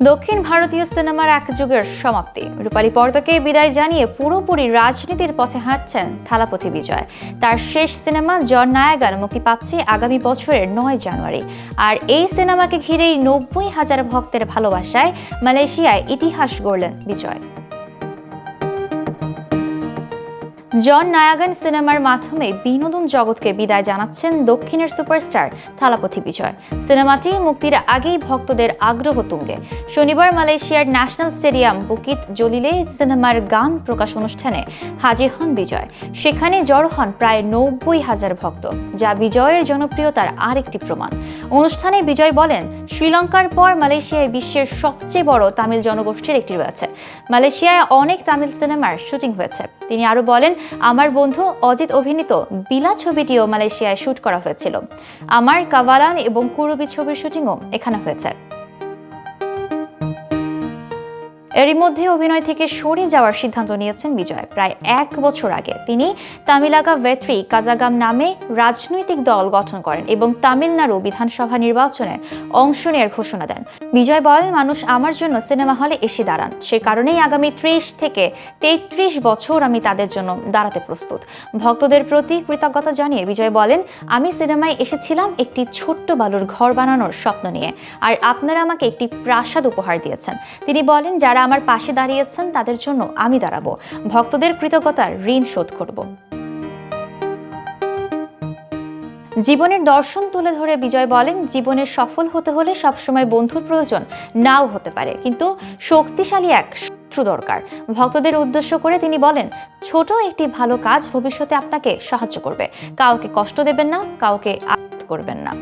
দক্ষিণ ভারতীয় সিনেমার এক যুগের সমাপ্তি। রূপালী পর্দাকে বিদায় জানিয়ে পুরোপুরি রাজনীতির পথে হাঁটছেন থালাপতি বিজয়। তার শেষ সিনেমা জন নায়াগান মুক্তি পাচ্ছে আগামী বছরের ৯ জানুয়ারি। আর এই সিনেমাকে ঘিরেই ৯০,০০০ ভক্তের ভালোবাসায় মালয়েশিয়ায় ইতিহাস গড়লেন বিজয়। জন নায়াগান সিনেমার মাধ্যমে বিনোদন জগৎকে বিদায় জানাচ্ছেন দক্ষিণের সুপারস্টার থালাপতি বিজয়। সিনেমাটি মুক্তির আগেই ভক্তদের আগ্রহ তুঙ্গে। শনিবার মালয়েশিয়ার ন্যাশনাল স্টেডিয়াম বুকিত জলিলে সিনেমার গান প্রকাশ অনুষ্ঠানে হাজির হন বিজয়। সেখানে জড়ো হন প্রায় ৯০,০০০ ভক্ত, যা বিজয়ের জনপ্রিয়তার আরেকটি প্রমাণ। অনুষ্ঠানে বিজয় বলেন, শ্রীলঙ্কার পর মালয়েশিয়ায় বিশ্বের সবচেয়ে বড় তামিল জনগোষ্ঠীর একটি রয়েছে। মালয়েশিয়ায় অনেক তামিল সিনেমার শুটিং হয়েছে। তিনি আরো বলেন, আমার বন্ধু অজিত অভিনীত বিলা ছবিটিও মালয়েশিয়ায় শুট করা হয়েছিল। আমার কাভালান এবং কুরুবি ছবির শুটিংও এখানে হয়েছে। এরই মধ্যে অভিনয় থেকে সরে যাওয়ার সিদ্ধান্ত নিয়েছেন বিজয়। প্রায় ১ বছর আগে তিনি তামিলাগা ভেত্রি কাজাগাম নামে রাজনৈতিক দল গঠন করেন এবং তামিলনাড়ু বিধানসভা নির্বাচনে অংশ নেওয়ার ঘোষণা দেন। বিজয় বলেন, মানুষ আমার জন্য সিনেমা হলে এসে দাঁড়ান, সে কারণেই আগামী ৩০ থেকে ৩৩ বছর আমি তাদের জন্য দাঁড়াতে প্রস্তুত। ভক্তদের প্রতি কৃতজ্ঞতা জানিয়ে বিজয় বলেন, আমি সিনেমায় এসেছিলাম একটি ছোট্ট বালুর ঘর বানানোর স্বপ্ন নিয়ে, আর আপনারা আমাকে একটি প্রাসাদ উপহার দিয়েছেন। তিনি বলেন, যারা আমার পাশে দাঁড়িয়েছেন তাদের জন্য আমি দাঁড়াবো, ভক্তদের কৃতজ্ঞতার ঋণ শোধ করব। জীবনের দর্শন তুলে ধরে বিজয় বলেন, জীবনে সফল হতে হলে সবসময় বন্ধুর প্রয়োজন নাও হতে পারে, কিন্তু শক্তিশালী এক শত্রু দরকার। ভক্তদের উদ্দেশ্য করে তিনি বলেন, ছোট একটি ভালো কাজ ভবিষ্যতে আপনাকে সাহায্য করবে। কাউকে কষ্ট দেবেন না, কাউকে আঘাত করবেন না।